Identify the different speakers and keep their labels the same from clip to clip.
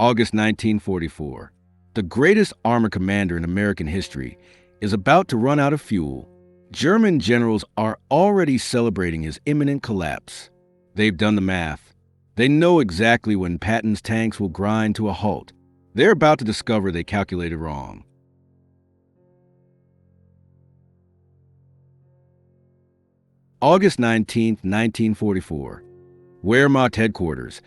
Speaker 1: August 1944. The greatest armor commander in American history is about to run out of fuel. German generals are already celebrating his imminent collapse. They've done the math. They know exactly when Patton's tanks will grind to a halt. They're about to discover they calculated wrong. August 19, 1944. Wehrmacht headquarters.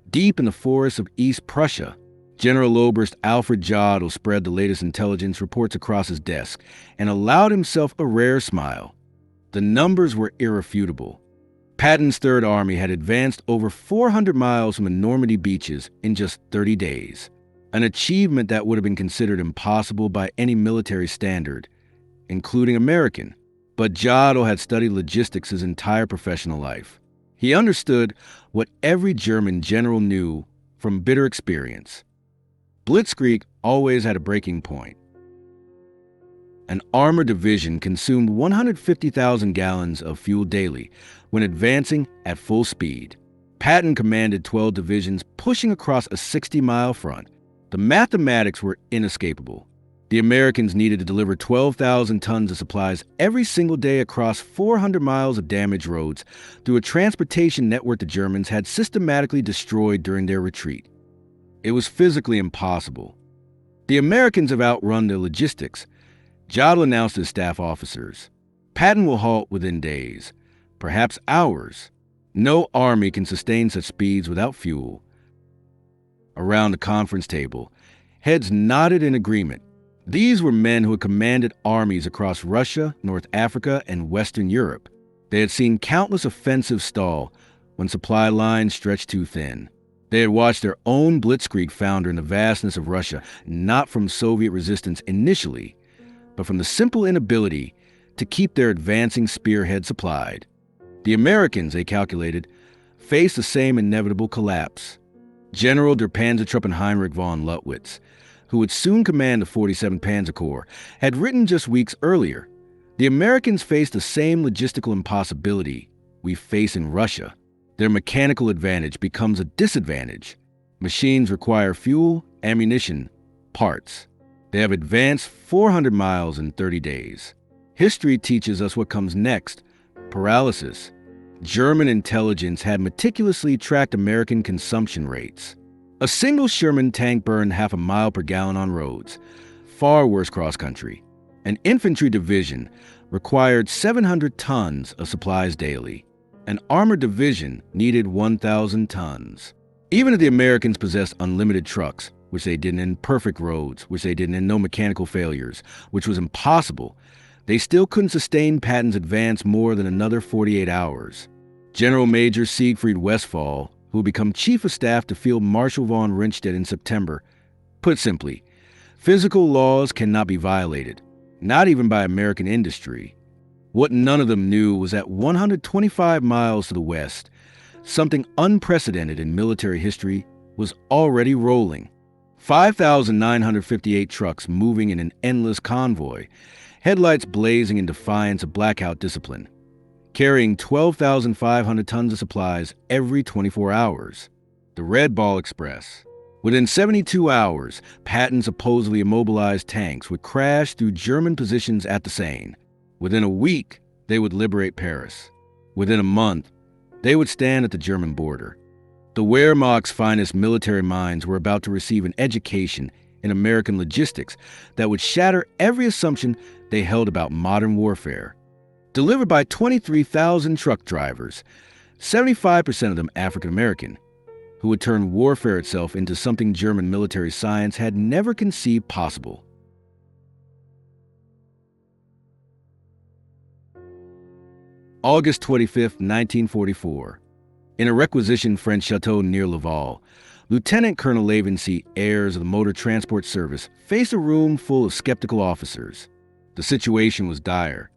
Speaker 1: Deep in the forests of East Prussia, General Oberst Alfred Jodl spread the latest intelligence reports across his desk and allowed himself a rare smile. The numbers were irrefutable. Patton's Third Army had advanced over 400 miles from the Normandy beaches in just 30 days, an achievement that would have been considered impossible by any military standard, including American. But Jodl had studied logistics his entire professional life. He understood what every German general knew from bitter experience. Blitzkrieg always had a breaking point. An armored division consumed 150,000 gallons of fuel daily when advancing at full speed. Patton commanded 12 divisions pushing across a 60-mile front. The mathematics were inescapable. The Americans needed to deliver 12,000 tons of supplies every single day across 400 miles of damaged roads through a transportation network the Germans had systematically destroyed during their retreat. It was physically impossible. The Americans have outrun their logistics. Jodl announced to his staff officers, Patton will halt within days, perhaps hours. No army can sustain such speeds without fuel. Around the conference table, heads nodded in agreement. These were men who had commanded armies across Russia, North Africa, and Western Europe. They had seen countless offensives stall when supply lines stretched too thin. They had watched their own blitzkrieg founder in the vastness of Russia, not from Soviet resistance initially, but from the simple inability to keep their advancing spearhead supplied. The Americans, they calculated, faced the same inevitable collapse. General der Panzertruppen Heinrich von Luttwitz, who would soon command the 47th Panzer Corps, had written just weeks earlier, the Americans faced the same logistical impossibility we face in Russia. Their mechanical advantage becomes a disadvantage. Machines require fuel, ammunition, parts. They have advanced 400 miles in 30 days. History teaches us what comes next: paralysis. German intelligence had meticulously tracked American consumption rates. A single Sherman tank burned half a mile per gallon on roads. Far worse cross-country. An infantry division required 700 tons of supplies daily. An armored division needed 1,000 tons. Even if the Americans possessed unlimited trucks, which they didn't, and perfect roads, which they didn't, and no mechanical failures, which was impossible, they still couldn't sustain Patton's advance more than another 48 hours. General Major Siegfried Westphal, who would become Chief of Staff to Field Marshal von Rundstedt in September, put simply, physical laws cannot be violated, not even by American industry. What none of them knew was that 125 miles to the west, something unprecedented in military history was already rolling. 5,958 trucks moving in an endless convoy, headlights blazing in defiance of blackout discipline, carrying 12,500 tons of supplies every 24 hours. The Red Ball Express. Within 72 hours, Patton's supposedly immobilized tanks would crash through German positions at the Seine. Within a week, they would liberate Paris. Within a month, they would stand at the German border. The Wehrmacht's finest military minds were about to receive an education in American logistics that would shatter every assumption they held about modern warfare. Delivered by 23,000 truck drivers, 75% of them African American, who would turn warfare itself into something German military science had never conceived possible. August 25, 1944. In a requisitioned French chateau near Laval, Lieutenant Colonel Lavency, heirs of the Motor Transport Service, faced a room full of skeptical officers. The situation was dire.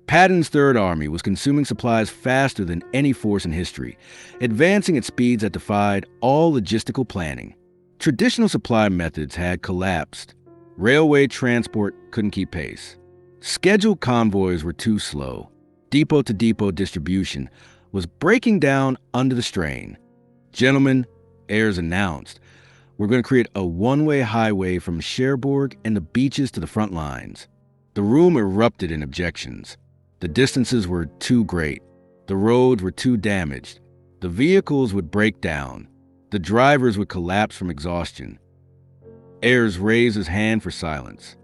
Speaker 1: Patton's Third Army was consuming supplies faster than any force in history, advancing at speeds that defied all logistical planning. Traditional supply methods had collapsed. Railway transport couldn't keep pace. Scheduled convoys were too slow. Depot-to-depot distribution was breaking down under the strain. Gentlemen, heirs announced, We're going to create a one-way highway from Cherbourg and the beaches to the front lines. The room erupted in objections. The distances were too great. The roads were too damaged. The vehicles would break down. The drivers would collapse from exhaustion. Ayres raised his hand for silence.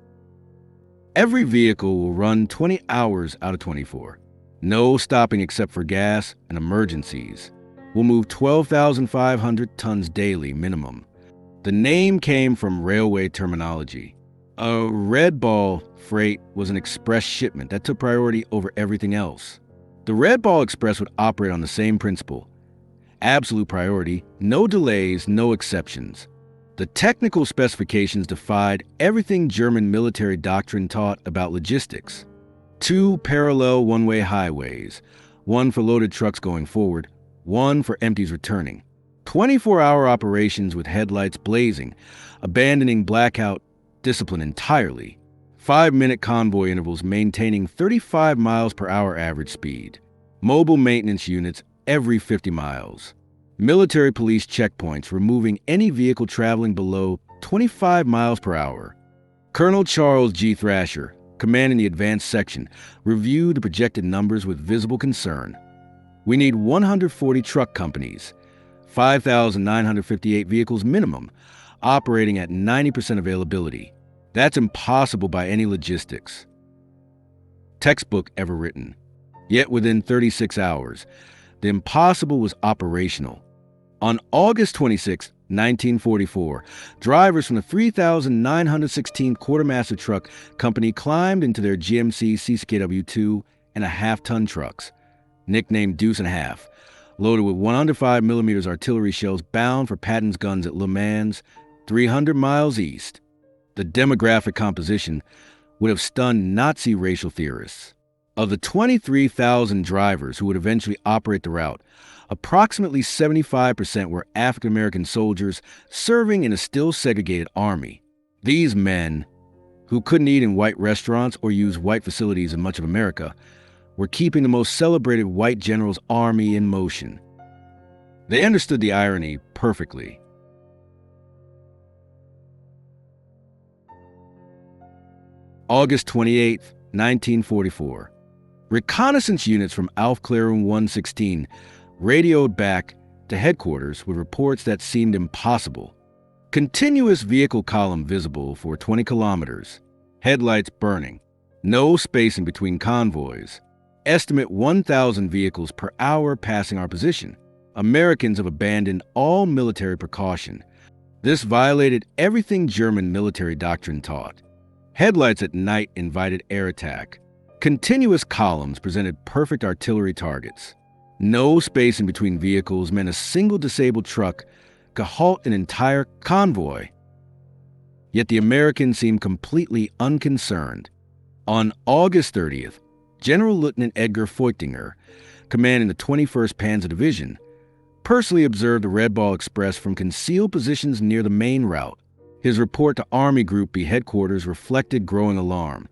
Speaker 1: Every vehicle will run 20 hours out of 24. No stopping except for gas and emergencies. We'll move 12,500 tons daily minimum. The name came from railway terminology. A Red Ball freight was an express shipment that took priority over everything else. The Red Ball Express would operate on the same principle. Absolute priority, no delays, no exceptions. The technical specifications defied everything German military doctrine taught about logistics. 2 parallel one-way highways, one for loaded trucks going forward, one for empties returning. 24-hour operations with headlights blazing, abandoning blackout discipline entirely. 5-minute convoy intervals maintaining 35 miles per hour average speed. Mobile maintenance units every 50 miles. Military police checkpoints removing any vehicle traveling below 25 miles per hour. Colonel Charles G. Thrasher, commanding the advanced section, reviewed the projected numbers with visible concern. We need 140 truck companies, 5,958 vehicles minimum, operating at 90% availability. That's impossible by any logistics textbook ever written. Yet within 36 hours, the impossible was operational. On August 26, 1944, drivers from the 3,916 Quartermaster Truck Company climbed into their GMC WW2 and a half-ton trucks, nicknamed Deuce and a Half, loaded with 105mm artillery shells bound for Patton's guns at Le Mans, 300 miles east. The demographic composition would have stunned Nazi racial theorists. Of the 23,000 drivers who would eventually operate the route, approximately 75% were African-American soldiers serving in a still segregated army. These men, who couldn't eat in white restaurants or use white facilities in much of America, were keeping the most celebrated white general's army in motion. They understood the irony perfectly. August 28, 1944. Reconnaissance units from Aufklärung 116 radioed back to headquarters with reports that seemed impossible. Continuous vehicle column visible for 20 kilometers. Headlights burning. No spacing between convoys. Estimate 1,000 vehicles per hour passing our position. Americans have abandoned all military precaution. This violated everything German military doctrine taught. Headlights at night invited air attack. Continuous columns presented perfect artillery targets. No space in between vehicles meant a single disabled truck could halt an entire convoy. Yet the Americans seemed completely unconcerned. On August 30th, General Lieutenant Edgar Feuchtinger, commanding the 21st Panzer Division, personally observed the Red Ball Express from concealed positions near the main route. His report to Army Group B headquarters reflected growing alarm.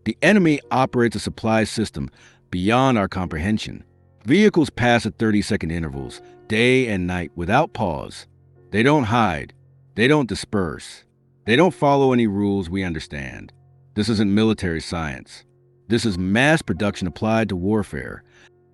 Speaker 1: The enemy operates a supply system beyond our comprehension. Vehicles pass at 30-second intervals, day and night, without pause. They don't hide. They don't disperse. They don't follow any rules we understand. This isn't military science. This is mass production applied to warfare.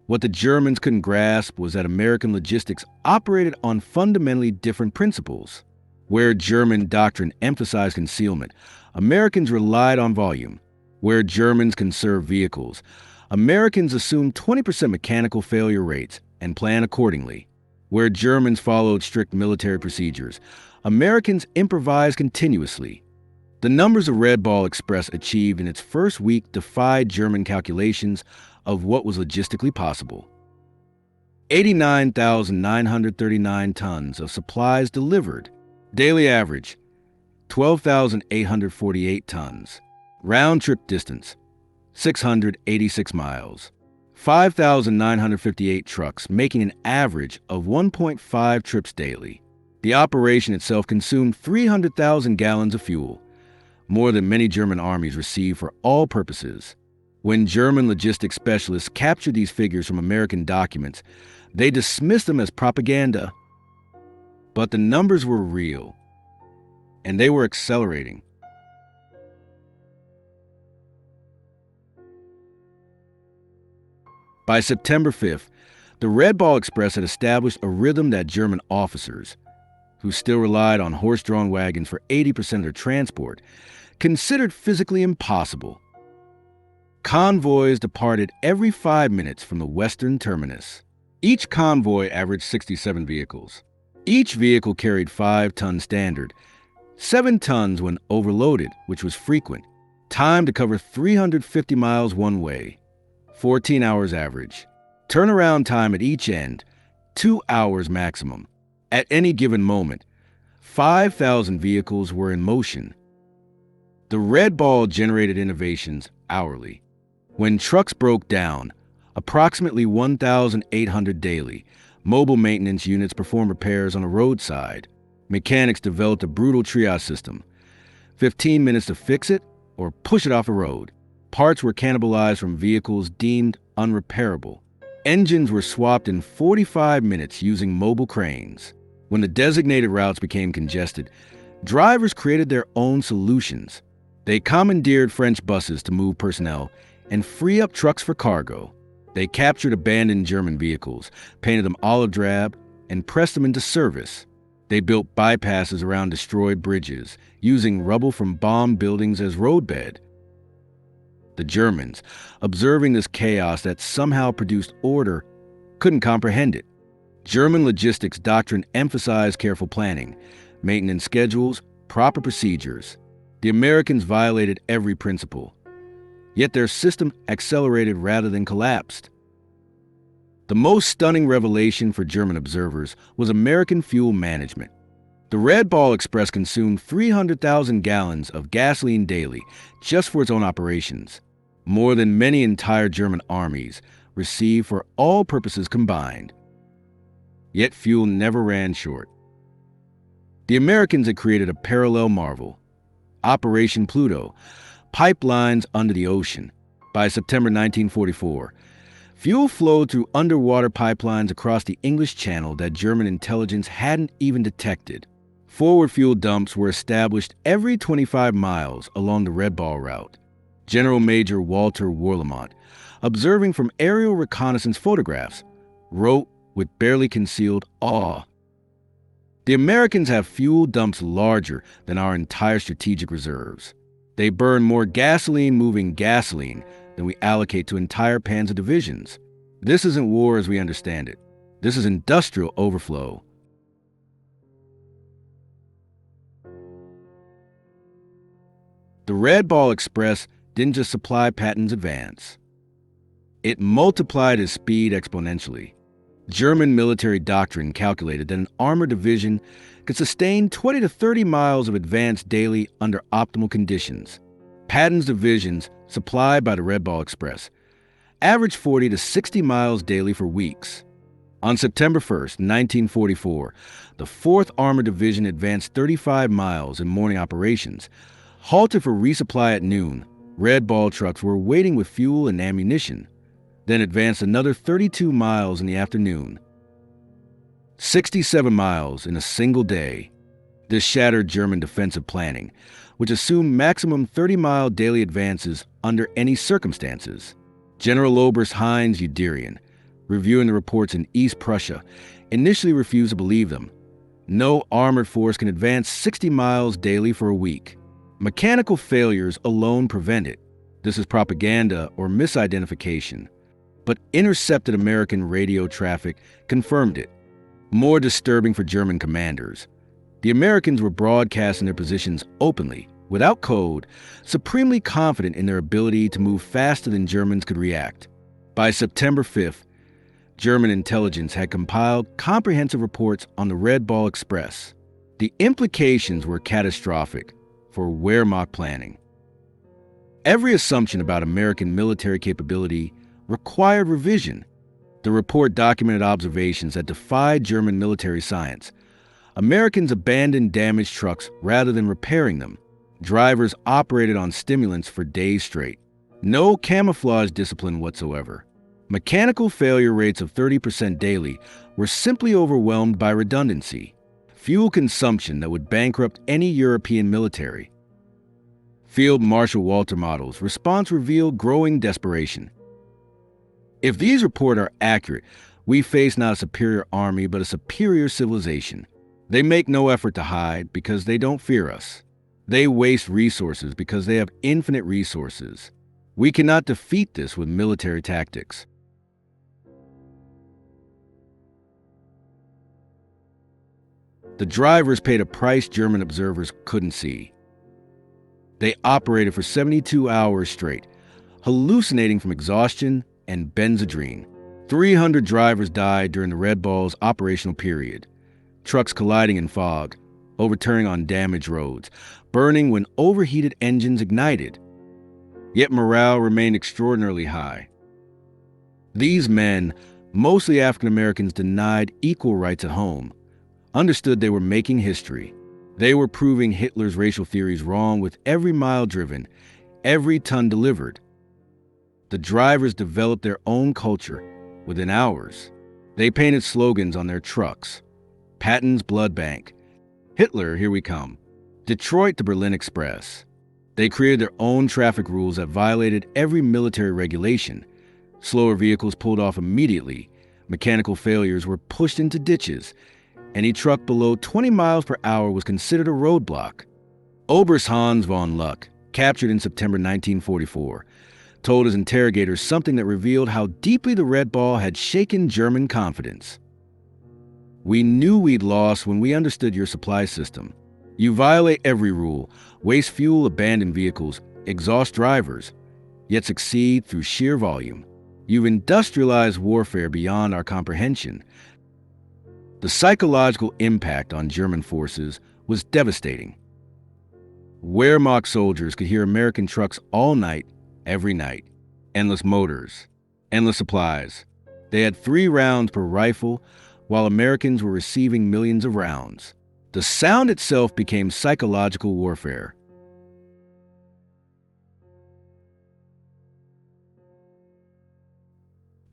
Speaker 1: What the Germans couldn't grasp was that American logistics operated on fundamentally different principles. Where German doctrine emphasized concealment, Americans relied on volume. Where Germans conserved vehicles, Americans assumed 20% mechanical failure rates and planned accordingly. Where Germans followed strict military procedures, Americans improvised continuously. The numbers the Red Ball Express achieved in its first week defied German calculations of what was logistically possible. 89,939 tons of supplies delivered. Daily average, 12,848 tons. Round-trip distance, 686 miles. 5,958 trucks, making an average of 1.5 trips daily. The operation itself consumed 300,000 gallons of fuel, more than many German armies received for all purposes. When German logistics specialists captured these figures from American documents, they dismissed them as propaganda. But the numbers were real. and they were accelerating. By September 5th, the Red Ball Express had established a rhythm that German officers, who still relied on horse-drawn wagons for 80% of their transport, considered physically impossible. Convoys departed every 5 minutes from the western terminus. Each convoy averaged 67 vehicles. Each vehicle carried 5-ton standard, 7 tons when overloaded, which was frequent. Time to cover 350 miles one way, 14 hours average. Turnaround time at each end, 2 hours maximum. At any given moment, 5,000 vehicles were in motion. The Red Ball generated innovations hourly. When trucks broke down, approximately 1,800 daily, mobile maintenance units performed repairs on a roadside. Mechanics developed a brutal triage system. 15 minutes to fix it or push it off the road. Parts were cannibalized from vehicles deemed unrepairable. Engines were swapped in 45 minutes using mobile cranes. When the designated routes became congested, drivers created their own solutions. They commandeered French buses to move personnel and free up trucks for cargo. They captured abandoned German vehicles, painted them olive drab, and pressed them into service. They built bypasses around destroyed bridges, using rubble from bombed buildings as roadbed. The Germans, observing this chaos that somehow produced order, couldn't comprehend it. German logistics doctrine emphasized careful planning, maintenance schedules, proper procedures. The Americans violated every principle. Yet their system accelerated rather than collapsed. The most stunning revelation for German observers was American fuel management. The Red Ball Express consumed 300,000 gallons of gasoline daily just for its own operations, more than many entire German armies received for all purposes combined. Yet fuel never ran short. The Americans had created a parallel marvel, Operation Pluto, pipelines under the ocean. By September 1944, fuel flowed through underwater pipelines across the English Channel that German intelligence hadn't even detected. Forward fuel dumps were established every 25 miles along the Red Ball route. General Major Walter Warlimont, observing from aerial reconnaissance photographs, wrote with barely concealed awe, "The Americans have fuel dumps larger than our entire strategic reserves. They burn more gasoline moving gasoline than we allocate to entire panzer divisions. This isn't war as we understand it. This is industrial overflow." The Red Ball Express didn't just supply Patton's advance. It multiplied his speed exponentially. German military doctrine calculated that an armored division could sustain 20 to 30 miles of advance daily under optimal conditions. Patton's divisions, supplied by the Red Ball Express, averaged 40 to 60 miles daily for weeks. On September 1st, 1944, the 4th Armored Division advanced 35 miles in morning operations. Halted for resupply at noon, Red Ball trucks were waiting with fuel and ammunition, then advanced another 32 miles in the afternoon. 67 miles in a single day. This shattered German defensive planning, which assumed maximum 30-mile daily advances under any circumstances. General Oberst Heinz Uderian, reviewing the reports in East Prussia, initially refused to believe them. No armored force can advance 60 miles daily for a week. Mechanical failures alone prevent it. This is propaganda or misidentification. But intercepted American radio traffic confirmed it. More disturbing for German commanders. The Americans were broadcasting their positions openly, without code, supremely confident in their ability to move faster than Germans could react. By September 5th, German intelligence had compiled comprehensive reports on the Red Ball Express. The implications were catastrophic for Wehrmacht planning. Every assumption about American military capability required revision. The report documented observations that defied German military science. Americans abandoned damaged trucks rather than repairing them. Drivers operated on stimulants for days straight. No camouflage discipline whatsoever. Mechanical failure rates of 30% daily were simply overwhelmed by redundancy. fuel consumption that would bankrupt any European military. Field Marshal Walter Model's response revealed growing desperation. If these reports are accurate, we face not a superior army but a superior civilization. They make no effort to hide because they don't fear us. They waste resources because they have infinite resources. We cannot defeat this with military tactics. The drivers paid a price German observers couldn't see. They operated for 72 hours straight, hallucinating from exhaustion and benzodrine. 300 drivers died during the Red Ball's operational period. Trucks colliding in fog, overturning on damaged roads, burning when overheated engines ignited. Yet morale remained extraordinarily high. These men, mostly African Americans, denied equal rights at home, understood they were making history. They were proving Hitler's racial theories wrong with every mile driven, every ton delivered. The drivers developed their own culture within hours. They painted slogans on their trucks. Patton's Blood Bank. Hitler, here we come. Detroit to Berlin Express. They created their own traffic rules that violated every military regulation. Slower vehicles pulled off immediately. Mechanical failures were pushed into ditches. Any truck below 20 miles per hour was considered a roadblock. Oberst Hans von Luck, captured in September 1944, told his interrogators something that revealed how deeply the Red Ball had shaken German confidence. "We knew we'd lost when we understood your supply system. You violate every rule, waste fuel, abandon vehicles, exhaust drivers, yet succeed through sheer volume. You've industrialized warfare beyond our comprehension." The psychological impact on German forces was devastating. Wehrmacht soldiers could hear American trucks all night, every night. Endless motors, endless supplies. They had 3 rounds per rifle, while Americans were receiving millions of rounds. The sound itself became psychological warfare.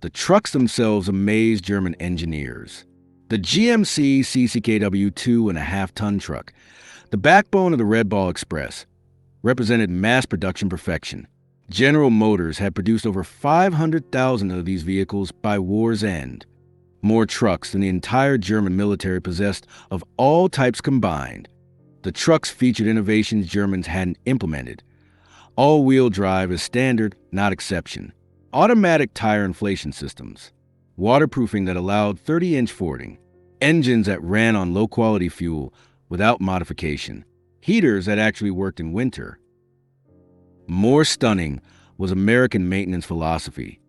Speaker 1: The trucks themselves amazed German engineers. The GMC CCKW 2.5-ton truck, the backbone of the Red Ball Express, represented mass production perfection. General Motors had produced over 500,000 of these vehicles by war's end, more trucks than the entire German military possessed of all types combined. The trucks featured innovations Germans hadn't implemented. All-wheel drive is standard, not exception. Automatic tire inflation systems. Waterproofing that allowed 30-inch fording. Engines that ran on low-quality fuel without modification. Heaters that actually worked in winter. More stunning was American maintenance philosophy.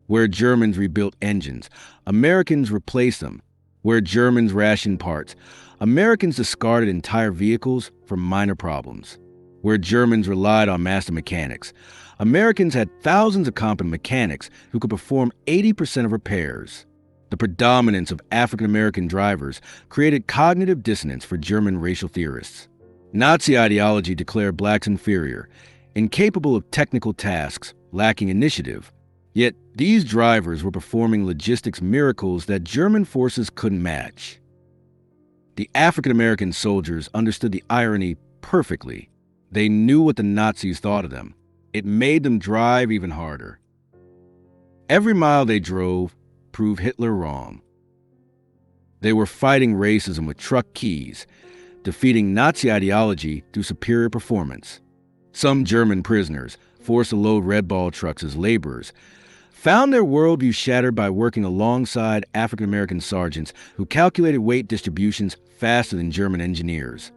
Speaker 1: Where Germans rebuilt engines, Americans replaced them. Where Germans rationed parts, Americans discarded entire vehicles for minor problems. Where Germans relied on master mechanics, Americans had thousands of competent mechanics who could perform 80% of repairs. The predominance of African American drivers created cognitive dissonance for German racial theorists. Nazi ideology declared blacks inferior, incapable of technical tasks, lacking initiative. Yet these drivers were performing logistics miracles that German forces couldn't match. The African American soldiers understood the irony perfectly. They knew what the Nazis thought of them. It made them drive even harder. Every mile they drove proved Hitler wrong. They were fighting racism with truck keys, defeating Nazi ideology through superior performance. Some German prisoners, forced to load Red Ball trucks as laborers, found their worldview shattered by working alongside African American sergeants who calculated weight distributions faster than German engineers,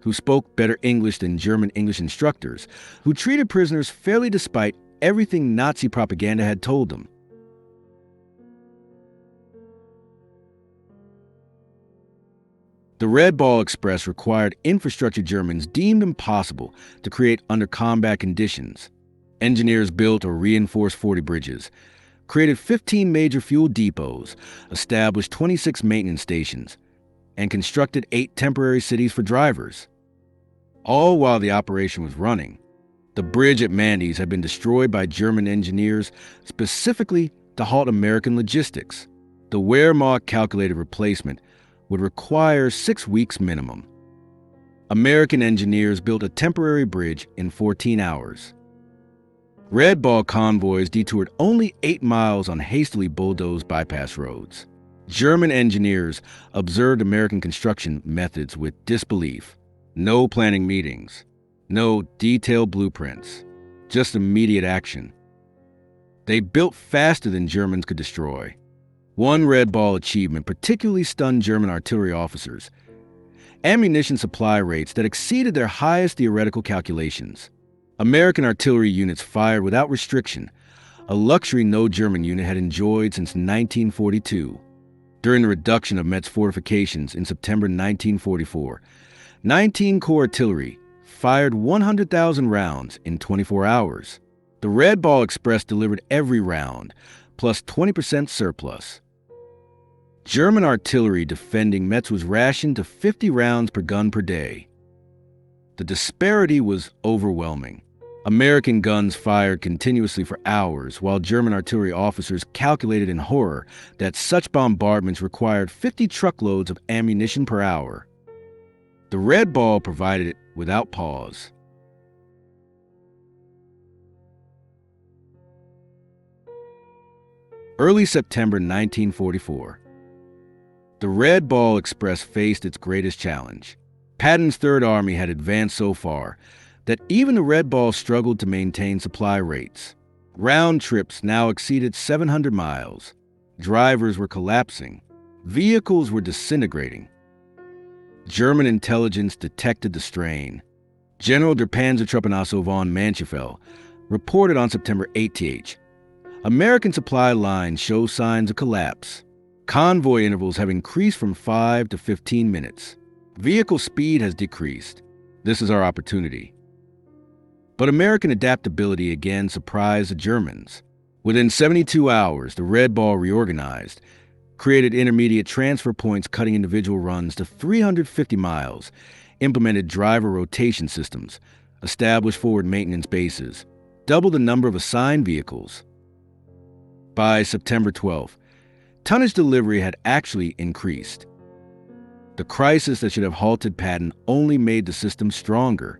Speaker 1: who spoke better English than German English instructors, who treated prisoners fairly despite everything Nazi propaganda had told them. The Red Ball Express required infrastructure Germans deemed impossible to create under combat conditions. Engineers built or reinforced 40 bridges, created 15 major fuel depots, established 26 maintenance stations, and constructed 8 temporary cities for drivers. All while the operation was running. The bridge at Normandy had been destroyed by German engineers specifically to halt American logistics. The Wehrmacht calculated replacement would require 6 weeks minimum. American engineers built a temporary bridge in 14 hours. Red Ball convoys detoured only 8 miles on hastily bulldozed bypass roads. German engineers observed American construction methods with disbelief. No planning meetings, no detailed blueprints, just immediate action. They built faster than Germans could destroy. One Red Ball achievement particularly stunned German artillery officers: ammunition supply rates that exceeded their highest theoretical calculations. American artillery units fired without restriction, a luxury no German unit had enjoyed since 1942. During the reduction of Metz fortifications in September 1944, 19 Corps artillery fired 100,000 rounds in 24 hours. The Red Ball Express delivered every round, plus 20% surplus. German artillery defending Metz was rationed to 50 rounds per gun per day. The disparity was overwhelming. American guns fired continuously for hours, while German artillery officers calculated in horror that such bombardments required 50 truckloads of ammunition per hour. The Red Ball provided it without pause. Early September 1944. The Red Ball Express faced its greatest challenge. Patton's Third Army had advanced so far that even the Red Ball struggled to maintain supply rates. Round trips now exceeded 700 miles. Drivers were collapsing. Vehicles were disintegrating. German intelligence detected the strain. General der Panzertruppenasso von Manchefeld reported on September 8th, American supply lines show signs of collapse. Convoy intervals have increased from 5 to 15 minutes. Vehicle speed has decreased. This is our opportunity. But American adaptability again surprised the Germans. Within 72 hours, the Red Ball reorganized, created intermediate transfer points cutting individual runs to 350 miles, implemented driver rotation systems, established forward maintenance bases, doubled the number of assigned vehicles. By September 12th, tonnage delivery had actually increased. The crisis that should have halted Patton only made the system stronger.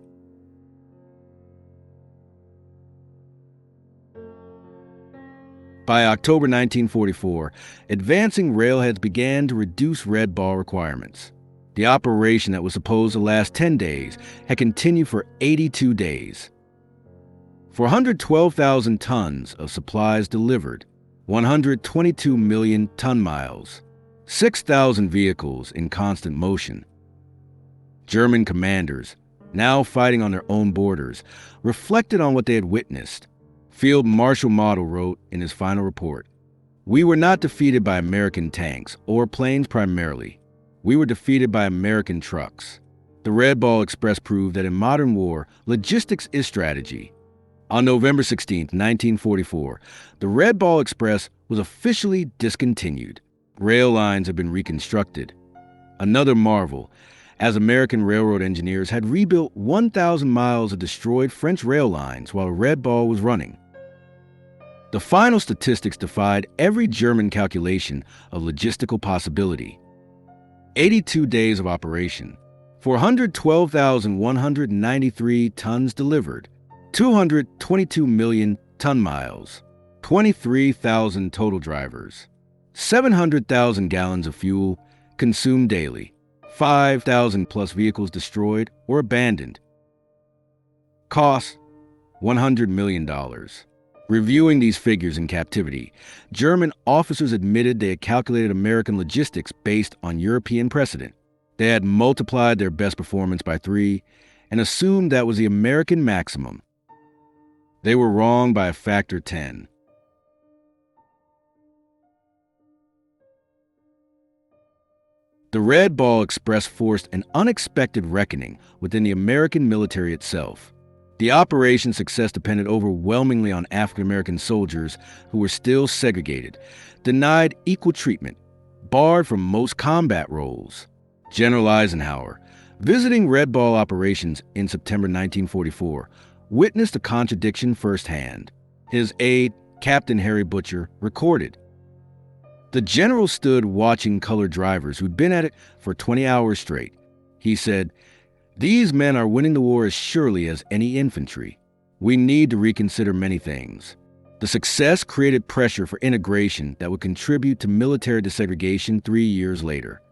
Speaker 1: By October 1944, advancing railheads began to reduce Red Ball requirements. The operation that was supposed to last 10 days had continued for 82 days. 412,000 tons of supplies delivered, 122 million ton miles, 6,000 vehicles in constant motion. German commanders, now fighting on their own borders, reflected on what they had witnessed. Field Marshal Model wrote in his final report, "We were not defeated by American tanks or planes primarily. We were defeated by American trucks." The Red Ball Express proved that in modern war, logistics is strategy. On November 16, 1944, the Red Ball Express was officially discontinued. Rail lines had been reconstructed. Another marvel, as American railroad engineers had rebuilt 1,000 miles of destroyed French rail lines while Red Ball was running. The final statistics defied every German calculation of logistical possibility. 82 days of operation, 412,193 tons delivered, 222 million ton miles, 23,000 total drivers, 700,000 gallons of fuel consumed daily, 5,000 plus vehicles destroyed or abandoned. Cost, $100 million. Reviewing these figures in captivity, German officers admitted they had calculated American logistics based on European precedent. They had multiplied their best performance by 3 and assumed that was the American maximum. They were wrong by a factor 10. The Red Ball Express forced an unexpected reckoning within the American military itself. The operation's success depended overwhelmingly on African-American soldiers who were still segregated, denied equal treatment, barred from most combat roles. General Eisenhower, visiting Red Ball operations in September 1944, witnessed a contradiction firsthand. His aide, Captain Harry Butcher, recorded, The general stood watching colored drivers who'd been at it for 20 hours straight. He said, "These men are winning the war as surely as any infantry. We need to reconsider many things." The success created pressure for integration that would contribute to military desegregation 3 years later.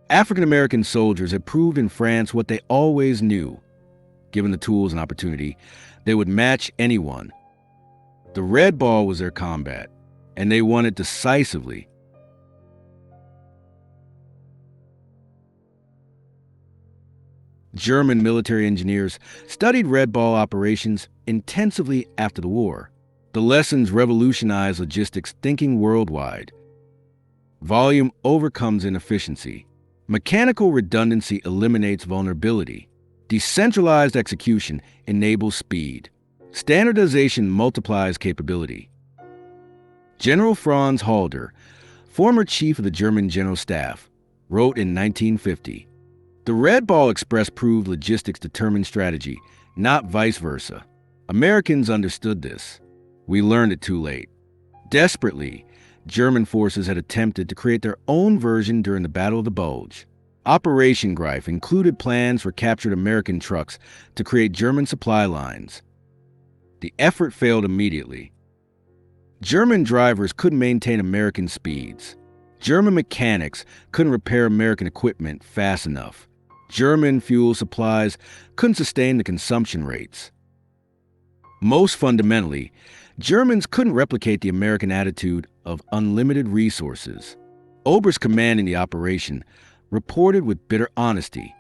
Speaker 1: African-American soldiers had proved in France what they always knew. Given the tools and opportunity, they would match anyone. The red ball was their combat, and they won it decisively. German military engineers studied red ball operations intensively after the war. The lessons revolutionized logistics thinking worldwide. Volume overcomes inefficiency. Mechanical redundancy eliminates vulnerability. Decentralized execution enables speed. Standardization multiplies capability. General Franz Halder, former chief of the German General Staff, wrote in 1950, "The Red Ball Express proved logistics determined strategy, not vice versa. Americans understood this. We learned it too late." Desperately, German forces had attempted to create their own version during the Battle of the Bulge. Operation Greif included plans for captured American trucks to create German supply lines. The effort failed immediately. German drivers couldn't maintain American speeds. German mechanics couldn't repair American equipment fast enough. German fuel supplies couldn't sustain the consumption rates. Most fundamentally, Germans couldn't replicate the American attitude of unlimited resources. Oberst commanding the operation reported with bitter honesty,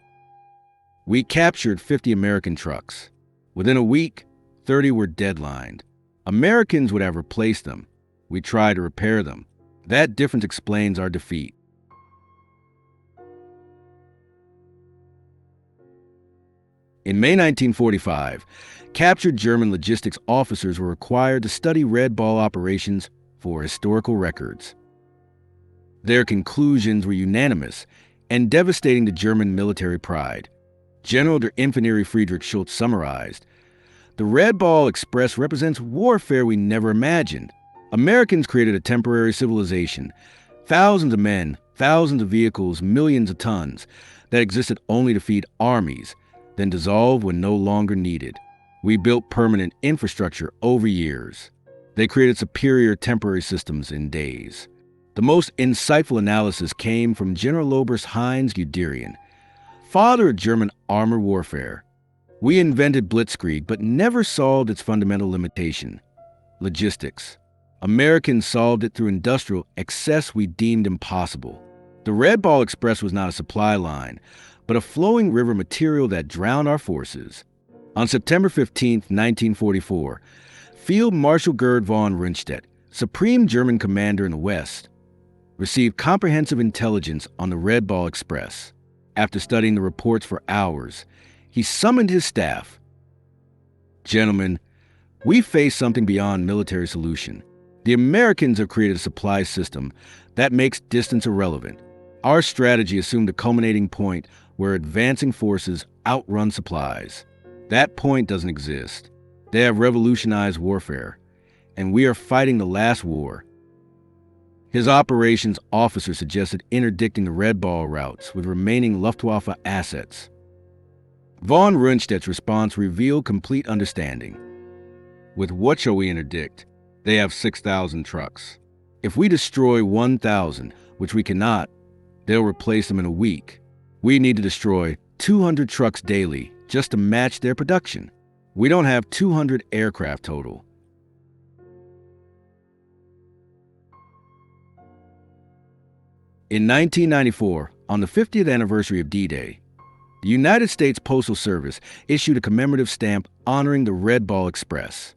Speaker 1: "We captured 50 American trucks. Within a week, 30 were deadlined. Americans would have replaced them. We tried to repair them. That difference explains our defeat." In May 1945, captured German logistics officers were required to study red ball operations for historical records. Their conclusions were unanimous and devastating to German military pride. General der Infanterie Friedrich Schultz summarized, "The Red Ball Express represents warfare we never imagined. Americans created a temporary civilization, thousands of men, thousands of vehicles, millions of tons, that existed only to feed armies, then dissolve when no longer needed. We built permanent infrastructure over years. They created superior temporary systems in days." The most insightful analysis came from General Oberst Heinz Guderian, father of German armor warfare. "We invented blitzkrieg, but never solved its fundamental limitation, logistics. Americans solved it through industrial excess we deemed impossible. The Red Ball Express was not a supply line, but a flowing river material that drowned our forces." On September 15, 1944, Field Marshal Gerd von Rundstedt, supreme German commander in the West, received comprehensive intelligence on the Red Ball Express. After studying the reports for hours, he summoned his staff. "Gentlemen, we face something beyond military solution. The Americans have created a supply system that makes distance irrelevant. Our strategy assumed a culminating point where advancing forces outrun supplies. That point doesn't exist. They have revolutionized warfare, and we are fighting the last war." His operations officer suggested interdicting the Red Ball routes with remaining Luftwaffe assets. Von Rundstedt's response revealed complete understanding. "With what shall we interdict? They have 6,000 trucks. If we destroy 1,000, which we cannot, they'll replace them in a week. We need to destroy 200 trucks daily just to match their production. We don't have 200 aircraft total." In 1994, on the 50th anniversary of D-Day, the United States Postal Service issued a commemorative stamp honoring the Red Ball Express.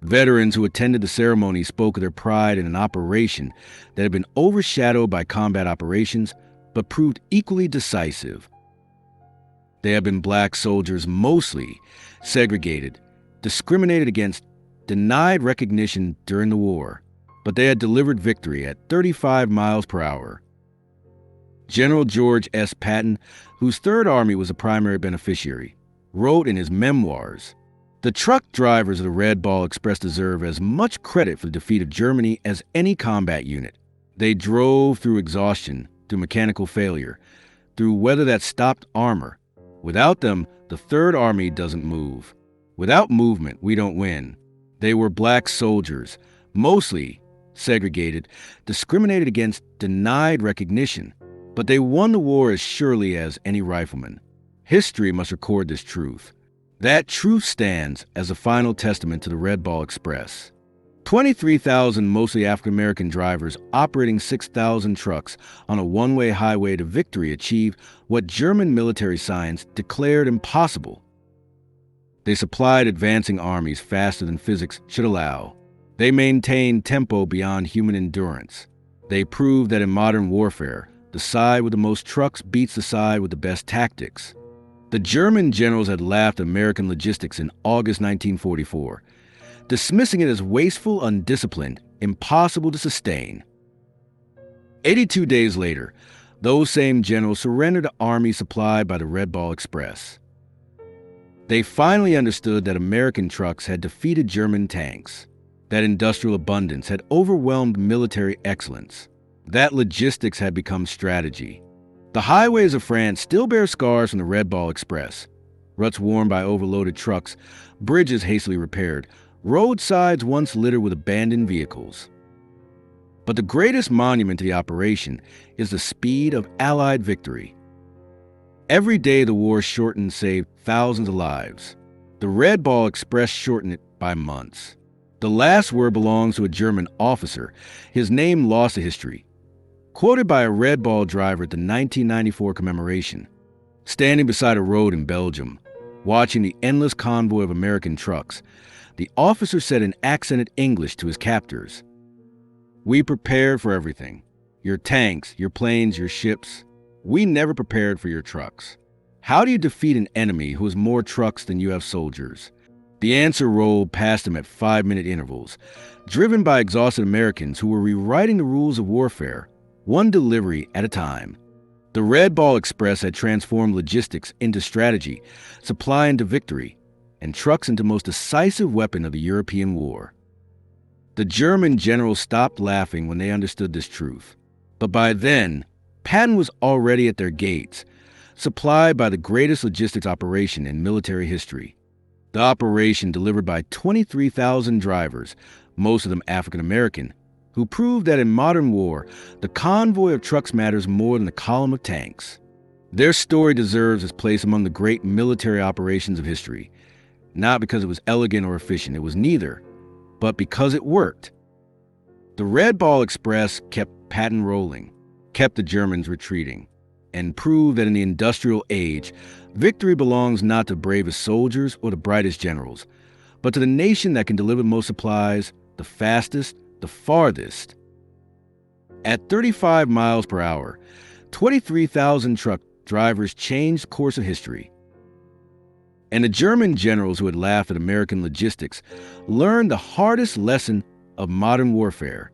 Speaker 1: Veterans who attended the ceremony spoke of their pride in an operation that had been overshadowed by combat operations, but proved equally decisive. They had been black soldiers, mostly segregated, discriminated against, denied recognition during the war, but they had delivered victory at 35 miles per hour. General George S. Patton, whose Third Army was a primary beneficiary, wrote in his memoirs, "The truck drivers of the Red Ball Express deserve as much credit for the defeat of Germany as any combat unit. They drove through exhaustion, through mechanical failure, through weather that stopped armor. Without them, the Third Army doesn't move. Without movement, we don't win. They were black soldiers, mostly segregated, discriminated against, denied recognition. But they won the war as surely as any rifleman. History must record this truth. That truth stands as a final testament to the Red Ball Express. 23,000 mostly African-American drivers operating 6,000 trucks on a one-way highway to victory achieved what German military science declared impossible. They supplied advancing armies faster than physics should allow. They maintained tempo beyond human endurance. They proved that in modern warfare, the side with the most trucks beats the side with the best tactics. The German generals had laughed at American logistics in August 1944, dismissing it as wasteful, undisciplined, impossible to sustain. 82 days later, those same generals surrendered to armies supplied by the Red Ball Express. They finally understood that American trucks had defeated German tanks, that industrial abundance had overwhelmed military excellence, that logistics had become strategy. The highways of France still bear scars from the Red Ball Express, ruts worn by overloaded trucks, bridges hastily repaired, roadsides once littered with abandoned vehicles. But the greatest monument to the operation is the speed of Allied victory. Every day the war shortened saved thousands of lives. The Red Ball Express shortened it by months. The last word belongs to a German officer, his name lost to history. Quoted by a Red Ball driver at the 1994 commemoration, standing beside a road in Belgium, watching the endless convoy of American trucks, the officer said in accented English to his captors, "We prepared for everything. Your tanks, your planes, your ships. We never prepared for your trucks. How do you defeat an enemy who has more trucks than you have soldiers?" The answer rolled past him at 5-minute intervals, driven by exhausted Americans who were rewriting the rules of warfare, one delivery at a time. The Red Ball Express had transformed logistics into strategy, supply into victory, and trucks into the most decisive weapon of the European war. The German generals stopped laughing when they understood this truth. But by then, Patton was already at their gates, supplied by the greatest logistics operation in military history. The operation delivered by 23,000 drivers, most of them African-American, who proved that in modern war, the convoy of trucks matters more than the column of tanks. Their story deserves its place among the great military operations of history, not because it was elegant or efficient, it was neither, but because it worked. The Red Ball Express kept Patton rolling, kept the Germans retreating, and proved that in the industrial age, victory belongs not to bravest soldiers or the brightest generals, but to the nation that can deliver the most supplies, the fastest, the farthest. At 35 miles per hour, 23,000 truck drivers changed the course of history. And the German generals who had laughed at American logistics learned the hardest lesson of modern warfare.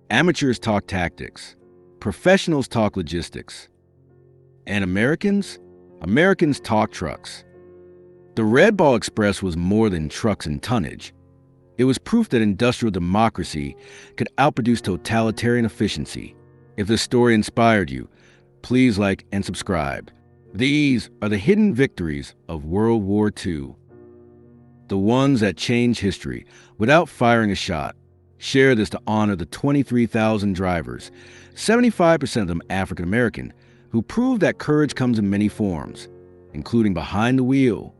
Speaker 1: Amateurs talk tactics, professionals talk logistics, and Americans talk trucks. The Red Ball Express was more than trucks and tonnage. It was proof that industrial democracy could outproduce totalitarian efficiency. If this story inspired you, please like and subscribe. These are the hidden victories of World War II. The ones that change history without firing a shot. Share this to honor the 23,000 drivers, 75% of them African American, who proved that courage comes in many forms, including behind the wheel,